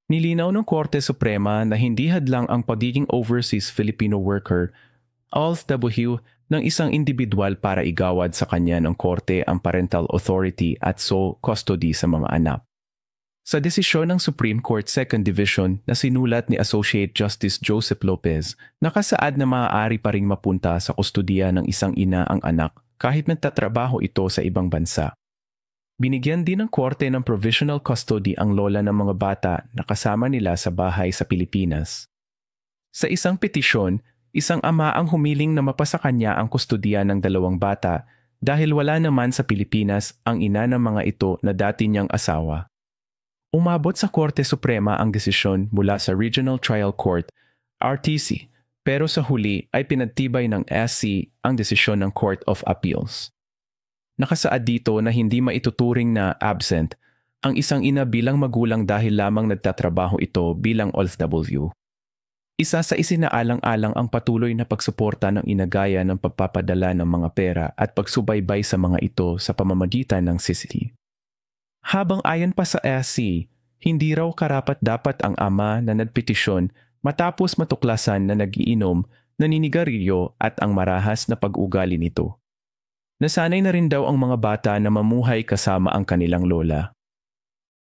Nilinaw ng Korte Suprema na hindi hadlang ang pagiging overseas Filipino worker, OFW, ng isang individual para igawad sa kanya ng korte ang parental authority at sole custody sa mga anak. Sa desisyon ng Supreme Court Second Division na sinulat ni Associate Justice Joseph Lopez, nakasaad na maaari pa ring mapunta sa kustudiya ng isang ina ang anak kahit nagtatrabaho ito sa ibang bansa. Binigyan din ng korte ng provisional custody ang lola ng mga bata na kasama nila sa bahay sa Pilipinas. Sa isang petisyon, isang ama ang humiling na mapasa kanya ang kustudiya ng dalawang bata dahil wala naman sa Pilipinas ang ina ng mga ito na dati niyang asawa. Umabot sa Korte Suprema ang desisyon mula sa Regional Trial Court, RTC, pero sa huli ay pinagtibay ng SC ang desisyon ng Court of Appeals. Nakasaad dito na hindi maituturing na absent ang isang ina bilang magulang dahil lamang nagtatrabaho ito bilang OFW. Isa sa isinaalang-alang ang patuloy na pagsuporta ng inagaya ng pagpapadala ng mga pera at pagsubaybay sa mga ito sa pamamagitan ng CCT. Habang ayon pa sa SC, hindi raw karapat-dapat ang ama na nagpetisyon matapos matuklasan na nagiinom, naninigarilyo at ang marahas na pag-ugali nito. Nasanay na rin daw ang mga bata na mamuhay kasama ang kanilang lola.